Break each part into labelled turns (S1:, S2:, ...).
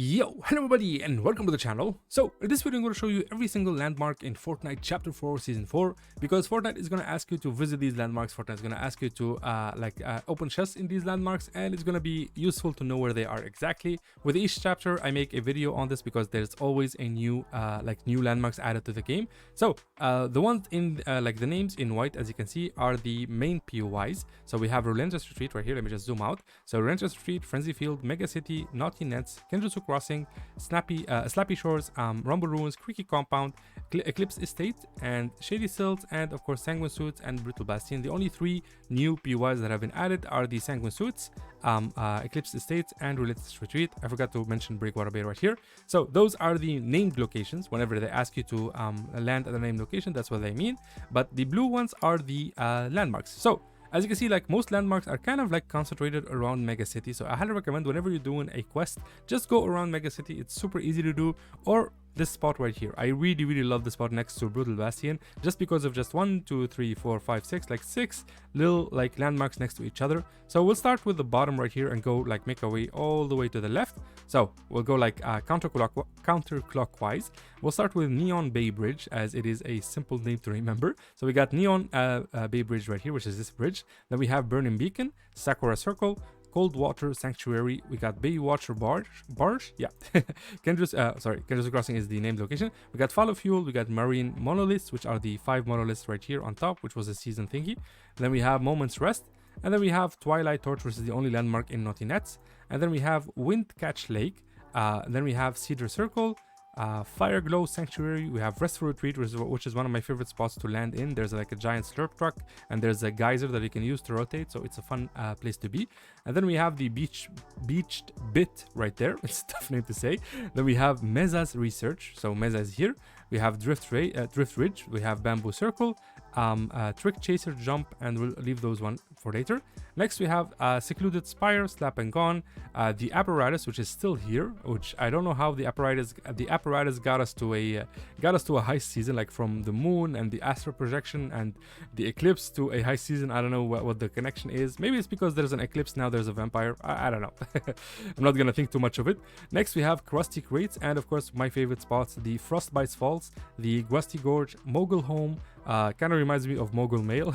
S1: Yo, hello everybody and welcome to the channel. So in this video I'm going to show you every single landmark in Fortnite Chapter 4 Season 4 because Fortnite is going to ask you to visit these landmarks. Fortnite is going to ask you to open chests in these landmarks, and it's going to be useful to know where they are exactly. With each chapter I make a video on this because there's always a new new landmarks added to the game. So the ones in the names in white, as you can see, are the main POIs. So we have Relentless Retreat right here. Let me just zoom out. So Relentless Retreat, Frenzy Field, Mega City, Naughty Nets, Kenjutsu Crossing, Slappy Shores, Rumble Ruins, Creaky Compound, Eclipsed Estate, and Shady Sills, and of course Sanguine Suites and Brutal Bastion. The only three new POIs that have been added are the Sanguine Suites, Eclipsed Estate, and Relentless Retreat. I forgot to mention Breakwater Bay right here. So those are the named locations. Whenever they ask you to land at a named location, that's what they mean. But the blue ones are the landmarks. So as you can see, like most landmarks are kind of like concentrated around Mega City. So I highly recommend whenever you're doing a quest, just go around Mega City. It's super easy to do. Or this spot right here. I really love the spot next to Brutal Bastion, just because of just 1, 2, 3, 4, 5, 6, like 6 little like landmarks next to each other. So we'll start with the bottom right here and go like make our way all the way to the left. So we'll go like counterclockwise. We'll start with Neon Bay Bridge, as it is a simple name to remember. So we got Neon Bay Bridge right here, which is this bridge. Then we have Burning Beacon, Sakura Circle, Cold Water Sanctuary. We got Baywatcher Barge. Yeah, Kenjutsu Crossing is the named location. We got Follow Fuel. We got Marine Monoliths, which are the 5 monoliths right here on top, which was a season thingy. Then we have Moment's Rest. And then we have Twilight Torch, which is the only landmark in Naughty Nets. And then we have Windcatch Lake. Then we have Cedar Circle, Fire Glow Sanctuary. We have Restful Retreat, which is one of my favorite spots to land in. There's like a giant slurp truck, and there's a geyser that you can use to rotate, so it's a fun place to be. And then we have the Beached Bit right there. It's a tough name to say. Then we have Meza's Research. So Meza is here. We have Drift Ridge. We have Bamboo Circle, Trick Chaser Jump, and we'll leave those one for later. Next we have Secluded Spire, Slap and Gone, the Apparatus, which is still here, which I don't know how the apparatus got us to a heist season, like from the moon and the astral projection and the eclipse to a heist season. I don't know what the connection is. Maybe it's because there's an eclipse now, there's a vampire. I don't know. I'm not gonna think too much of it. Next we have Crusty Crates, and of course my favorite spots, the Frostbite's Falls, the Gusty Gorge, Mogul Home, kind of reminds me of Mogul Mail,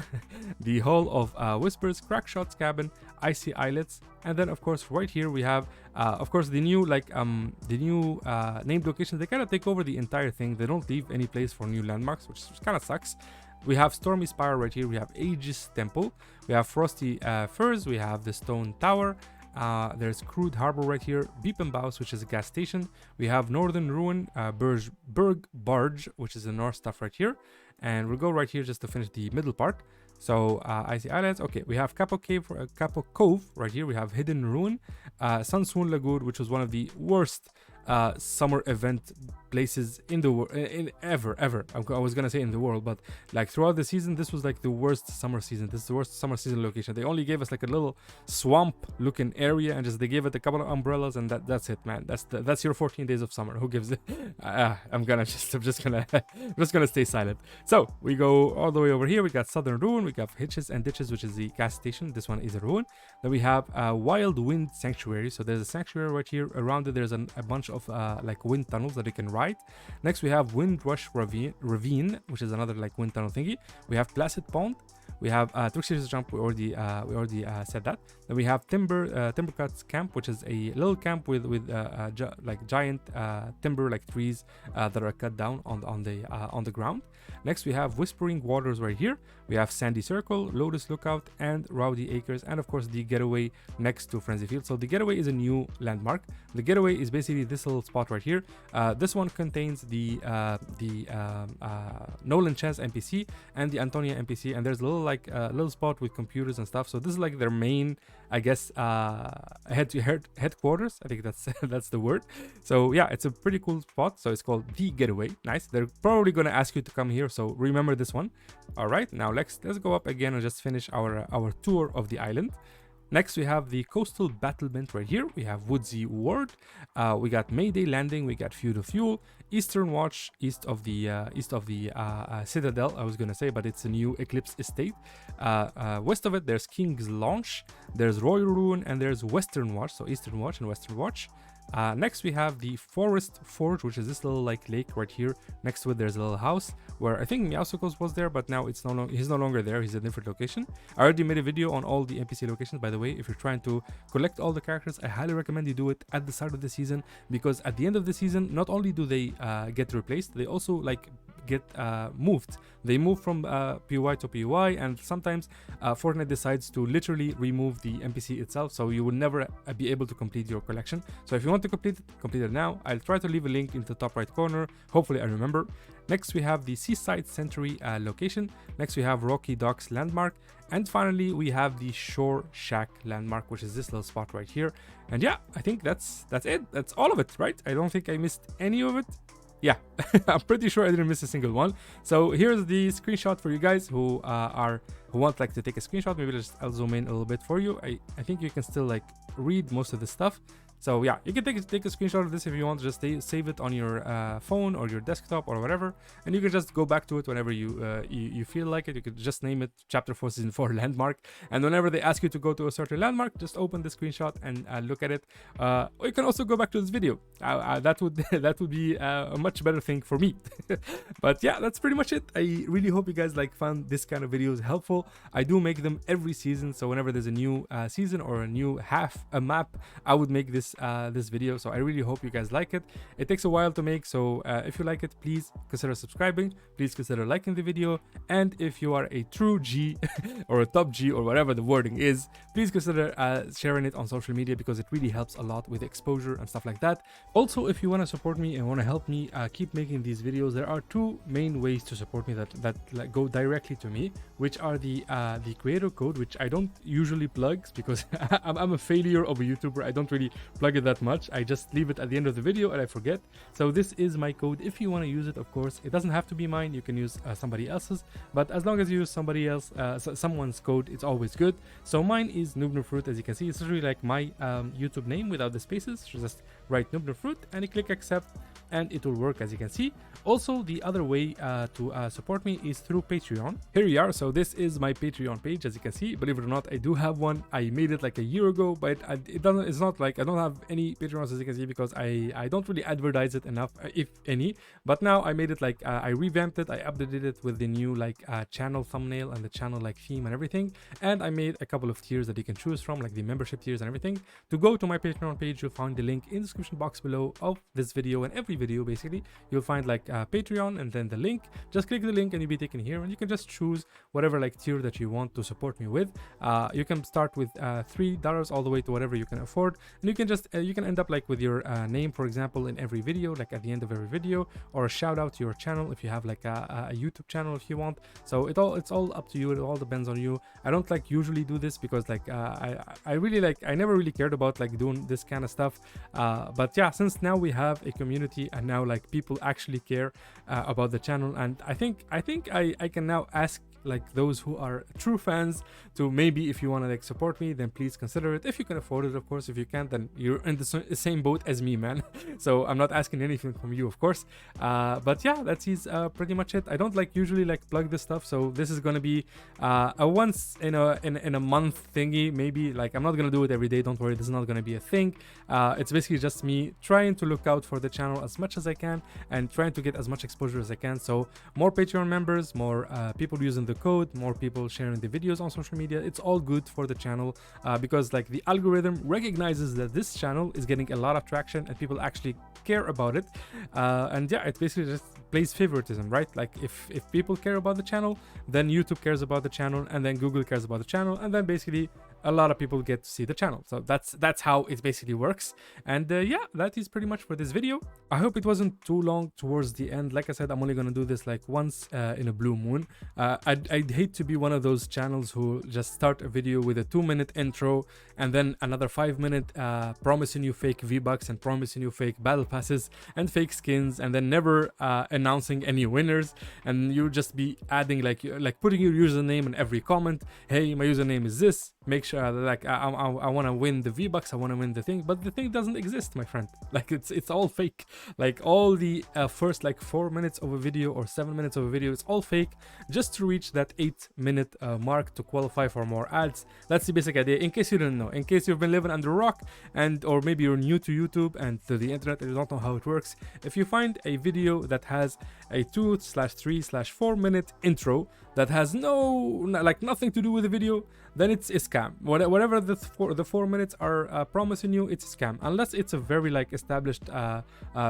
S1: the Hall of Whispers, Crackshot's Cabin, Icy Islets, and then of course right here we have of course the new named locations. They kind of take over the entire thing. They don't leave any place for new landmarks, which kind of sucks. We have Stormy Spire right here. We have Aegis Temple. We have Frosty Firs. We have the Stone Tower. There's Crude Harbor right here, Beep and Bows, which is a gas station. We have Northern Ruin, Berg Barge, which is the north stuff right here. And we'll go right here just to finish the middle part. So Icy Islands. Okay, we have Capo Cove right here. We have Hidden Ruin, Sunswoon Lagoon, which was one of the worst summer event places in the world, ever. I was gonna say in the world, but like throughout the season, this was like the worst summer season. This is the worst summer season location. They only gave us like a little swamp looking area, and they gave it a couple of umbrellas, and that's it, man. That's your 14 days of summer. Who gives it? I'm just gonna stay silent. So we go all the way over here. We got Southern Ruin. We got Hitches and Ditches, which is the gas station. This one is a ruin. Then we have Wild Wind Sanctuary. So there's a sanctuary right here. Around it there's a bunch of like wind tunnels that you can ride. Next we have Wind Rush Ravine, which is another like wind tunnel thingy. We have Placid Pond. We have Trickster's Jump. We already said that. Then we have Timbercuts Camp, which is a little camp with like giant timber like trees that are cut down on the ground. Next we have Whispering Waters right here. We have Sandy Circle, Lotus Lookout, and Rowdy Acres, and of course the Getaway next to Frenzy Field. So the Getaway is a new landmark. The Getaway is basically this little spot right here. This one contains the Nolan Chance NPC and the Antonia NPC, and there's a little spot with computers and stuff. So this is like their main, I guess, headquarters. I think that's the word. So yeah, it's a pretty cool spot. So it's called the Getaway. Nice. They're probably gonna ask you to come here, so remember this one. All right, now let's go up again and just finish our tour of the island. Next, we have the Coastal Battlement right here. We have Woodsy Ward. We got Mayday Landing. We got Feud of Fuel. Eastern Watch, east of the Citadel, I was gonna say, but it's a new Eclipsed Estate. West of it, there's King's Launch. There's Royal Ruin, and there's Western Watch. So Eastern Watch and Western Watch. Next we have the Forest Forge, which is this little like lake right here. Next to it there's a little house where I think Meowsicles was there, but now it's he's no longer there. He's a different location. I already made a video on all the NPC locations, by the way. If you're trying to collect all the characters, I highly recommend you do it at the start of the season, because at the end of the season, not only do they get replaced, they also like get moved. They move from POI to POI, and sometimes Fortnite decides to literally remove the NPC itself, so you will never be able to complete your collection. So if you want to complete it now. I'll try to leave a link in the top right corner. Hopefully I remember. Next we have the Seaside Century location. Next we have Rocky Docks Landmark. And finally we have the Shore Shack Landmark, which is this little spot right here. And yeah, I think that's it. That's all of it, right? I don't think I missed any of it. Yeah, I'm pretty sure I didn't miss a single one. So here's the screenshot for you guys who want like to take a screenshot. Maybe I'll zoom in a little bit for you. I think you can still like read most of the stuff. So yeah, you can take a screenshot of this if you want. Just save it on your phone or your desktop or whatever, and you can just go back to it whenever you feel like it. You could just name it Chapter 4 Season 4 Landmark, and whenever they ask you to go to a certain landmark, just open the screenshot and look at it. Or you can also go back to this video. That would be a much better thing for me. But yeah, that's pretty much it. I really hope you guys like found this kind of videos helpful. I do make them every season, so whenever there's a new season or a new map, I would make this video. So I really hope you guys like it. It takes a while to make, so if you like it, please consider subscribing, please consider liking the video, and if you are a true G or a top G or whatever the wording is, please consider sharing it on social media, because it really helps a lot with exposure and stuff like that. Also, if you want to support me and want to help me keep making these videos, there are two main ways to support me that like, go directly to me, which are the creator code, which I don't usually plug because I'm a failure of a YouTuber. I don't really plug it that much. I just leave it at the end of the video and I forget. So this is my code if you want to use it. Of course, it doesn't have to be mine. You can use somebody else's, but as long as you use someone's code, it's always good. So mine is Fruit. As you can see, it's literally like my YouTube name without the spaces. So just write Fruit and you click accept, and it will work, as you can see. Also, the other way to support me is through Patreon. Here we are. So this is my Patreon page, as you can see. Believe it or not, I do have one. I made it like a year ago, but it's not like I don't have any Patreons, as you can see, because I don't really advertise it enough, if any. But now I made it like I revamped it. I updated it with the new like channel thumbnail and the channel like theme and everything. And I made a couple of tiers that you can choose from, like the membership tiers and everything. To go to my Patreon page, you'll find the link in the description box below of this video and every video. Basically, you'll find like Patreon and then the link. Just click the link and you'll be taken here, and you can just choose whatever like tier that you want to support me with. You can start with $3 all the way to whatever you can afford, and you can just you can end up like with your name, for example, in every video, like at the end of every video, or a shout out to your channel if you have like a YouTube channel if you want. So it's all up to you. It all depends on you. I don't like usually do this because like I really like I never really cared about like doing this kind of stuff, but yeah, since now we have a community and now like people actually care about the channel, and I think I can now ask like those who are true fans to maybe, if you want to like support me, then please consider it. If you can afford it, of course. If you can't, then you're in the same boat as me, man. So I'm not asking anything from you, of course. But yeah, that is pretty much it. I don't like usually like plug this stuff, so this is gonna be a once in a month thingy, maybe. Like I'm not gonna do it every day, don't worry, this is not gonna be a thing. It's basically just me trying to look out for the channel as much as I can and trying to get as much exposure as I can. So more Patreon members, more people using the code, more people sharing the videos on social media, it's all good for the channel, because like the algorithm recognizes that this channel is getting a lot of traction and people actually care about it, and yeah, it basically just plays favoritism, right? Like if people care about the channel, then YouTube cares about the channel, and then Google cares about the channel, and then basically a lot of people get to see the channel. So that's how it basically works. And yeah, that is pretty much for this video. I hope it wasn't too long towards the end. Like I said, I'm only gonna do this like once in a blue moon. I'd hate to be one of those channels who just start a video with a 2-minute intro and then another 5-minute promising you fake V-Bucks and promising you fake battle passes and fake skins, and then never announcing any winners, and you just be adding like putting your username in every comment. Hey, my username is this, make sure reach like I want to win the V-Bucks, I want to win the thing, but the thing doesn't exist, my friend. Like it's all fake. Like all the first like 4 minutes of a video or 7 minutes of a video, it's all fake, just to reach that 8-minute mark to qualify for more ads. That's the basic idea, in case you didn't know, in case you've been living under a rock, and or maybe you're new to YouTube and to the internet and you don't know how it works. If you find a video that has a 2/3/4 minute intro that has nothing to do with the video, then it's a scam. Whatever the 4 minutes are promising you, it's a scam, unless it's a very like established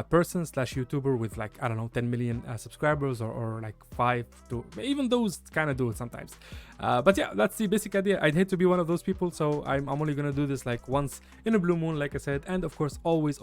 S1: person / YouTuber with like, I don't know, 10 million subscribers, or like 5 to even those kind of do it sometimes. But yeah, that's the basic idea. I'd hate to be one of those people, so I'm only gonna do this like once in a blue moon, like I said, and of course always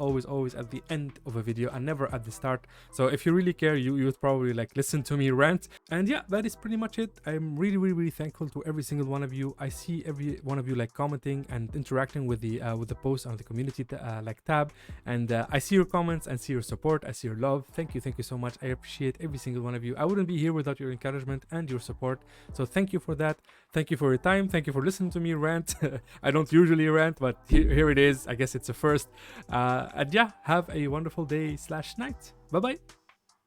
S1: at the end of a video and never at the start. So if you really care, you would probably like listen to me rant. And yeah, that is pretty much it. I'm really thankful to every single one of you. I see every one of you like commenting and interacting with the post on the community like tab, and I see your comments and see your support. I see your love. Thank you so much. I appreciate every single one of you. I wouldn't be here without your encouragement and your support, so thank you for that. Thank you for your time. Thank you for listening to me rant. I don't usually rant, but here it is. I guess it's a first. And yeah, have a wonderful day / night. Bye bye.